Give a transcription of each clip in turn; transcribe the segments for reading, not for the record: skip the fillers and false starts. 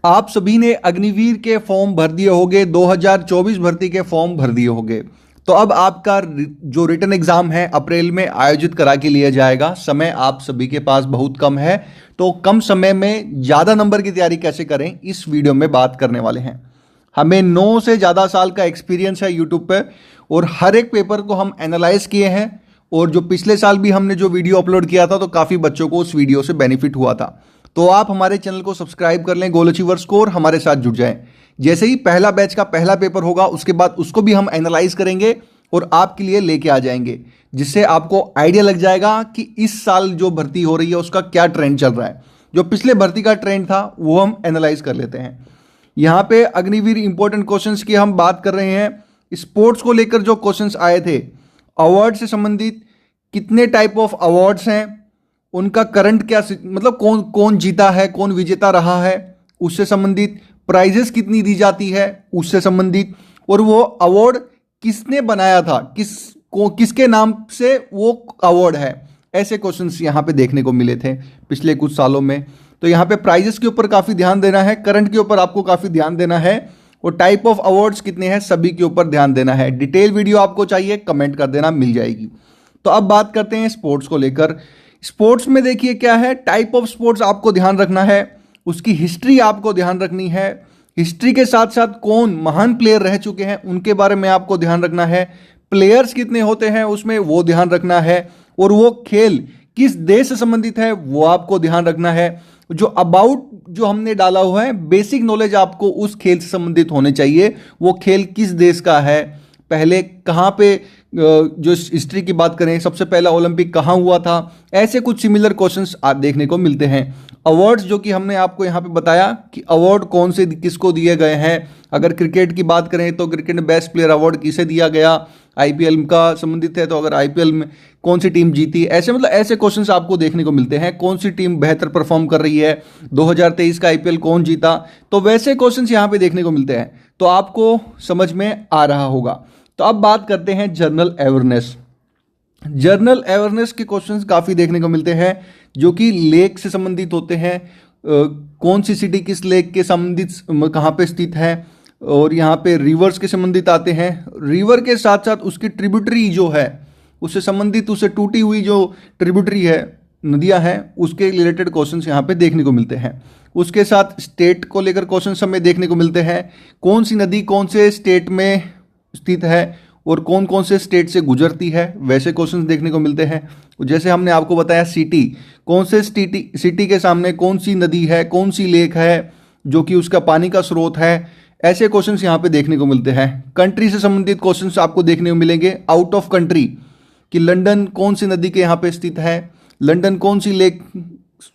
आप सभी ने अग्निवीर के फॉर्म भर दिए होंगे, 2024 भर्ती के फॉर्म भर दिए होंगे। तो अब आपका जो रिटन एग्जाम है अप्रैल में आयोजित करा के लिया जाएगा। समय आप सभी के पास बहुत कम है, तो कम समय में ज़्यादा नंबर की तैयारी कैसे करें इस वीडियो में बात करने वाले हैं। हमें 9 से ज़्यादा साल का एक्सपीरियंस है यूट्यूब पे, और हर एक पेपर को हम एनालाइज किए हैं। और जो पिछले साल भी हमने जो वीडियो अपलोड किया था, तो काफ़ी बच्चों को उस वीडियो से बेनिफिट हुआ था। तो आप हमारे चैनल को सब्सक्राइब कर लें, गोल अचीवर्स को, और हमारे साथ जुड़ जाएं। जैसे ही पहला बैच का पहला पेपर होगा, उसके बाद उसको भी हम एनालाइज करेंगे और आपके लिए लेके आ जाएंगे, जिससे आपको आइडिया लग जाएगा कि इस साल जो भर्ती हो रही है उसका क्या ट्रेंड चल रहा है। जो पिछले भर्ती का ट्रेंड था वो हम एनालाइज कर लेते हैं। यहाँ पे अग्निवीर इंपॉर्टेंट क्वेश्चंस की हम बात कर रहे हैं। स्पोर्ट्स को लेकर जो क्वेश्चंस आए थे, अवार्ड से संबंधित कितने टाइप ऑफ अवार्ड्स हैं, उनका करंट क्या, मतलब कौन कौन जीता है, कौन विजेता रहा है, उससे संबंधित प्राइजेस कितनी दी जाती है उससे संबंधित, और वो अवार्ड किसने बनाया था, किसके नाम से वो अवार्ड है। ऐसे क्वेश्चंस यहाँ पे देखने को मिले थे पिछले कुछ सालों में। तो यहाँ पे प्राइजेस के ऊपर काफ़ी ध्यान देना है, करंट के ऊपर आपको काफ़ी ध्यान देना है, और टाइप ऑफ अवार्ड्स कितने हैं सभी के ऊपर ध्यान देना है। डिटेल वीडियो आपको चाहिए, कमेंट कर देना, मिल जाएगी। तो अब बात करते हैं स्पोर्ट्स को लेकर। स्पोर्ट्स में देखिए क्या है, टाइप ऑफ स्पोर्ट्स आपको ध्यान रखना है, उसकी हिस्ट्री आपको ध्यान रखनी है। हिस्ट्री के साथ साथ कौन महान प्लेयर रह चुके हैं उनके बारे में आपको ध्यान रखना है। प्लेयर्स कितने होते हैं उसमें वो ध्यान रखना है, और वो खेल किस देश से संबंधित है वो आपको ध्यान रखना है। जो अबाउट जो हमने डाला हुआ है, बेसिक नॉलेज आपको उस खेल से संबंधित होने चाहिए। वो खेल किस देश का है, पहले कहाँ पे, जो हिस्ट्री की बात करें सबसे पहला ओलंपिक कहाँ हुआ था। ऐसे कुछ सिमिलर क्वेश्चंस आप देखने को मिलते हैं। अवार्ड्स जो कि हमने आपको यहाँ पे बताया कि अवार्ड कौन से किसको दिए गए हैं। अगर क्रिकेट की बात करें तो क्रिकेट में बेस्ट प्लेयर अवार्ड किसे दिया गया, आईपीएल का संबंधित है तो अगर आईपीएल में कौन सी टीम जीती, ऐसे मतलब ऐसे क्वेश्चंस आपको देखने को मिलते हैं। कौन सी टीम बेहतर परफॉर्म कर रही है, 2023 का आईपीएल कौन जीता, तो वैसे क्वेश्चंस यहाँ पे देखने को मिलते हैं। तो आपको समझ में आ रहा होगा। तो अब बात करते हैं जनरल अवेयरनेस। जनरल अवेयरनेस के क्वेश्चंस काफ़ी देखने को मिलते हैं, जो कि लेक से संबंधित होते हैं। कौन सी सिटी किस लेक के संबंधित कहाँ पे स्थित है, और यहाँ पे रिवर्स के संबंधित आते हैं। रिवर के साथ साथ उसकी ट्रिब्यूटरी जो है उससे संबंधित, उससे टूटी हुई जो ट्रिब्यूटरी है, नदियाँ हैं, उसके रिलेटेड क्वेश्चंस यहाँ पे देखने को मिलते हैं। उसके साथ स्टेट को लेकर क्वेश्चंस हमें देखने को मिलते हैं। कौन सी नदी कौन से स्टेट में स्थित है और कौन कौन से स्टेट से गुजरती है, वैसे क्वेश्चंस देखने को मिलते हैं। जैसे हमने आपको बताया सिटी, कौन से सिटी के सामने कौन सी नदी है, कौन सी लेक है जो कि उसका पानी का स्रोत है। ऐसे क्वेश्चंस यहाँ पे देखने को मिलते हैं। कंट्री से संबंधित क्वेश्चंस आपको देखने को मिलेंगे। आउट ऑफ कंट्री, कि लंदन कौन सी नदी के यहाँ पे स्थित है, लंदन कौन सी लेक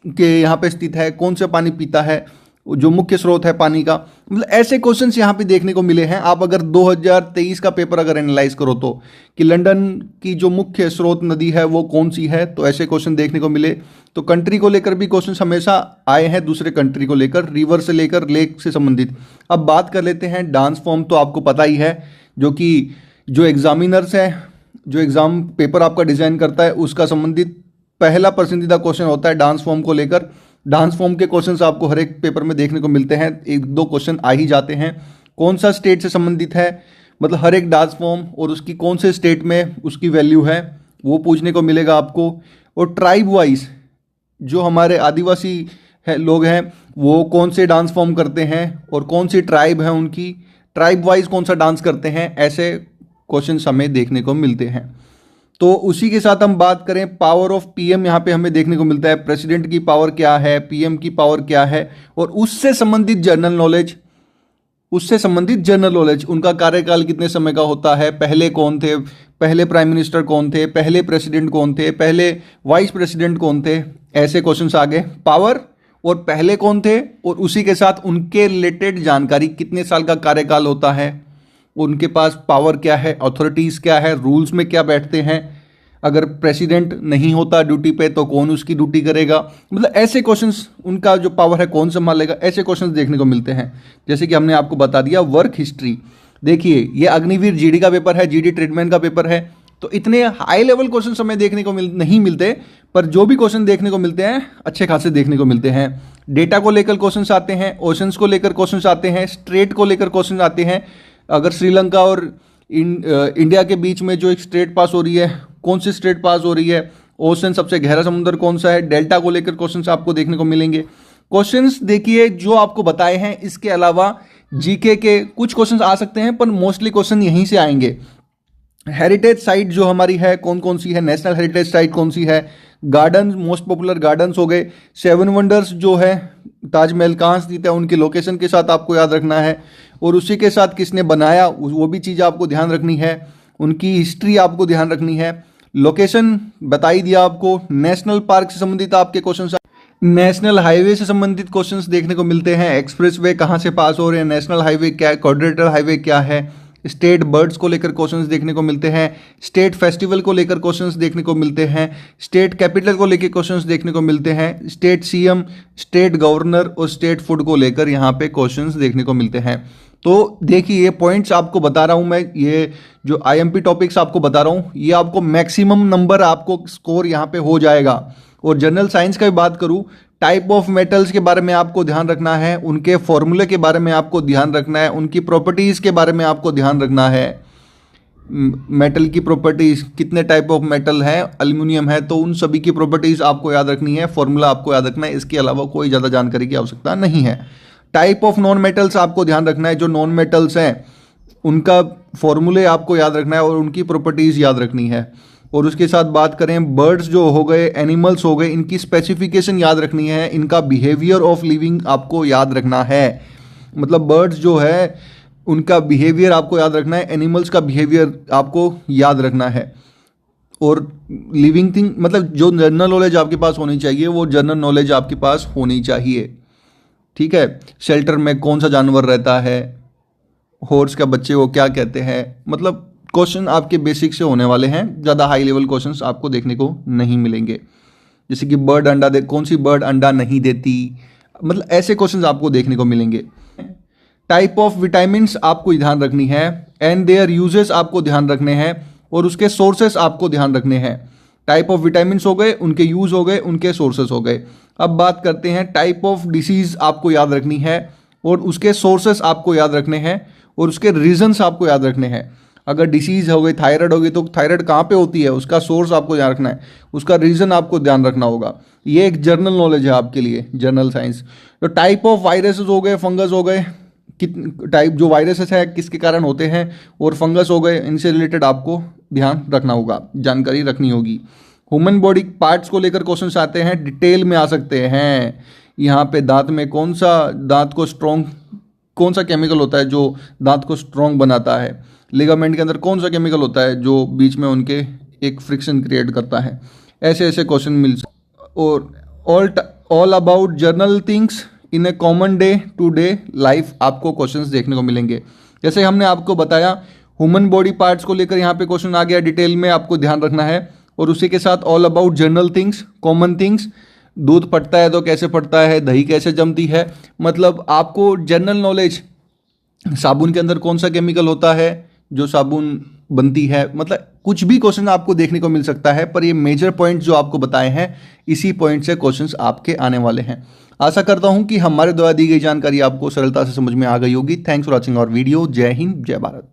के यहाँ पे स्थित है, कौन सा पानी पीता है, जो मुख्य स्रोत है पानी का। मतलब ऐसे क्वेश्चंस यहाँ पे देखने को मिले हैं। आप अगर 2023 का पेपर अगर एनालाइज करो तो, कि लंदन की जो मुख्य स्रोत नदी है वो कौन सी है, तो ऐसे क्वेश्चन देखने को मिले। तो कंट्री को लेकर भी क्वेश्चंस हमेशा आए हैं, दूसरे कंट्री को लेकर, रिवर से लेकर लेक से संबंधित। अब बात कर लेते हैं डांस फॉर्म। तो आपको पता ही है, जो कि जो एग्जामिनर्स है, जो एग्जाम पेपर आपका डिजाइन करता है, उसका संबंधित पहला पसंदीदा क्वेश्चन होता है डांस फॉर्म को लेकर। डांस फॉर्म के क्वेश्चंस आपको हर एक पेपर में देखने को मिलते हैं, एक दो क्वेश्चन आ ही जाते हैं। कौन सा स्टेट से संबंधित है, मतलब हर एक डांस फॉर्म और उसकी कौन से स्टेट में उसकी वैल्यू है, वो पूछने को मिलेगा आपको। और ट्राइब वाइज जो हमारे आदिवासी है लोग हैं, वो कौन से डांस फॉर्म करते हैं और कौन सी ट्राइब है उनकी, ट्राइब वाइज कौन सा डांस करते हैं, ऐसे क्वेश्चन हमें देखने को मिलते हैं। तो उसी के साथ हम बात करें पावर ऑफ पीएम, यहाँ पे हमें देखने को मिलता है प्रेसिडेंट की पावर क्या है, पीएम की पावर क्या है, और उससे संबंधित जनरल नॉलेज, उनका कार्यकाल कितने समय का होता है, पहले कौन थे, पहले प्राइम मिनिस्टर कौन थे, पहले प्रेसिडेंट कौन थे, पहले वाइस प्रेसिडेंट कौन थे। ऐसे क्वेश्चंस आ गए। पावर और पहले कौन थे, और उसी के साथ उनके रिलेटेड जानकारी, कितने साल का कार्यकाल होता है, उनके पास पावर क्या है, अथॉरिटीज़ क्या है, रूल्स में क्या बैठते हैं, अगर प्रेसिडेंट नहीं होता ड्यूटी पे तो कौन उसकी ड्यूटी करेगा। मतलब ऐसे क्वेश्चंस, उनका जो पावर है कौन संभालेगा, ऐसे क्वेश्चंस देखने को मिलते हैं। जैसे कि हमने आपको बता दिया वर्क हिस्ट्री। देखिए ये अग्निवीर जीडी का पेपर है, जीडी ट्रीटमेंट का पेपर है। तो इतने हाई लेवल क्वेश्चन हमें देखने को नहीं मिलते, पर जो भी क्वेश्चन देखने को मिलते हैं अच्छे खासे देखने को मिलते हैं। डेटा को लेकर क्वेश्चन आते हैं, ओशंस को लेकर क्वेश्चन आते हैं, स्ट्रेट को लेकर क्वेश्चन आते हैं। अगर श्रीलंका और इंडिया के बीच में जो एक स्ट्रेट पास हो रही है, कौन सी स्ट्रेट पास हो रही है, ओशन सबसे गहरा समुद्र कौन सा है, डेल्टा को लेकर क्वेश्चंस आपको देखने को मिलेंगे। क्वेश्चंस देखिए जो आपको बताए हैं, इसके अलावा जीके के कुछ क्वेश्चंस आ सकते हैं, पर मोस्टली क्वेश्चन यहीं से आएंगे। हेरिटेज साइट जो हमारी है कौन कौन सी है, नेशनल हेरिटेज साइट कौन सी है, गार्डन मोस्ट पॉपुलर गार्डन्स हो गए, 7 वंडर्स जो है ताजमहल कहाँ स्थित है, उनकी लोकेशन के साथ आपको याद रखना है, और उसी के साथ किसने बनाया वो भी चीज़ आपको ध्यान रखनी है, उनकी हिस्ट्री आपको ध्यान रखनी है, लोकेशन बता ही दिया आपको। नेशनल पार्क से संबंधित आपके क्वेश्चन, नेशनल हाईवे से संबंधित क्वेश्चंस देखने को मिलते हैं, एक्सप्रेसवे कहाँ से पास हो रहे हैं, नेशनल हाईवे क्या है, क्वाड्रिलेटरल हाईवे क्या है, स्टेट बर्ड्स को लेकर क्वेश्चंस देखने को मिलते हैं, स्टेट फेस्टिवल को लेकर क्वेश्चंस देखने को मिलते हैं, स्टेट कैपिटल को लेकर क्वेश्चंस देखने को मिलते हैं, स्टेट सीएम, स्टेट गवर्नर और स्टेट फूड को लेकर यहाँ पे क्वेश्चंस देखने को मिलते हैं। तो देखिए ये पॉइंट्स आपको बता रहा हूँ मैं, ये जो आईएमपी टॉपिक्स आपको बता रहा हूँ, ये आपको मैक्सिमम नंबर आपको स्कोर यहाँ पे हो जाएगा। और जनरल साइंस का भी बात करूँ, टाइप ऑफ मेटल्स के बारे में आपको ध्यान रखना है, उनके फॉर्मूले के बारे में आपको ध्यान रखना है, उनकी प्रॉपर्टीज़ के बारे में आपको ध्यान रखना है। मेटल की प्रॉपर्टीज़, कितने टाइप ऑफ मेटल है, एल्यूमिनियम है, तो उन सभी की प्रॉपर्टीज़ आपको याद रखनी है, फॉर्मूला आपको याद रखना है, इसके अलावा कोई ज़्यादा जानकारी की आवश्यकता नहीं है। टाइप ऑफ नॉन मेटल्स आपको ध्यान रखना है, जो नॉन मेटल्स हैं उनका फॉर्मूले आपको याद रखना है और उनकी प्रॉपर्टीज़ याद रखनी है। और उसके साथ बात करें, बर्ड्स जो हो गए, एनिमल्स हो गए, इनकी स्पेसिफिकेशन याद रखनी है, इनका बिहेवियर ऑफ लिविंग आपको याद रखना है। मतलब बर्ड्स जो है उनका बिहेवियर आपको याद रखना है, एनिमल्स का बिहेवियर आपको याद रखना है। और लिविंग थिंग मतलब जो जनरल नॉलेज आपके पास होनी चाहिए वो जनरल नॉलेज आपके पास होनी चाहिए, ठीक है। शेल्टर में कौन सा जानवर रहता है, हॉर्स का बच्चे को क्या कहते हैं, मतलब क्वेश्चन आपके बेसिक से होने वाले हैं, ज़्यादा हाई लेवल क्वेश्चंस आपको देखने को नहीं मिलेंगे। जैसे कि बर्ड अंडा दे, कौन सी बर्ड अंडा नहीं देती, मतलब ऐसे क्वेश्चंस आपको देखने को मिलेंगे। टाइप ऑफ विटामिन्स आपको ध्यान रखनी है, एंड देयर यूजेस आपको ध्यान रखने हैं, और उसके सोर्सेस आपको ध्यान रखने हैं। टाइप ऑफ विटामिन्स हो गए, उनके यूज हो गए, उनके सोर्सेस हो गए। अब बात करते हैं टाइप ऑफ डिसीज आपको याद रखनी है, और उसके सोर्सेस आपको याद रखने हैं, और उसके रीजंस आपको याद रखने हैं। अगर डिसीज़ हो गई, थायराइड हो गई, तो थायराइड कहाँ पे होती है, उसका सोर्स आपको ध्यान रखना है, उसका रीज़न आपको ध्यान रखना होगा। ये एक जनरल नॉलेज है आपके लिए, जनरल साइंस। तो टाइप ऑफ वायरसेस हो गए, फंगस हो गए, कितने टाइप जो वायरसेस है किसके कारण होते हैं, और फंगस हो गए, इनसे रिलेटेड आपको ध्यान रखना होगा, जानकारी रखनी होगी। ह्यूमन बॉडी पार्ट्स को लेकर क्वेश्चन आते हैं, डिटेल में आ सकते हैं। यहाँ पे दांत में कौन सा, दांत को स्ट्रॉन्ग कौन सा केमिकल होता है जो दांत को स्ट्रॉन्ग बनाता है, लिगामेंट के अंदर कौन सा केमिकल होता है जो बीच में उनके एक फ्रिक्शन क्रिएट करता है, ऐसे ऐसे क्वेश्चन मिल। और all about general things in a common day to day life आपको क्वेश्चंस देखने को मिलेंगे। जैसे हमने आपको बताया ह्यूमन बॉडी पार्ट्स को लेकर यहाँ पे क्वेश्चन आ गया, डिटेल में आपको ध्यान रखना है, और उसी के साथ all about general things, common things, दूध फटता है तो कैसे फटता है, दही कैसे जमती है, मतलब आपको जनरल नॉलेज, साबुन के अंदर कौन सा केमिकल होता है जो साबुन बनती है, मतलब कुछ भी क्वेश्चन आपको देखने को मिल सकता है। पर ये मेजर पॉइंट्स जो आपको बताए हैं, इसी पॉइंट से क्वेश्चंस आपके आने वाले हैं। आशा करता हूं कि हमारे द्वारा दी गई जानकारी आपको सरलता से समझ में आ गई होगी। Thanks for watching our video. जय हिंद, जय भारत।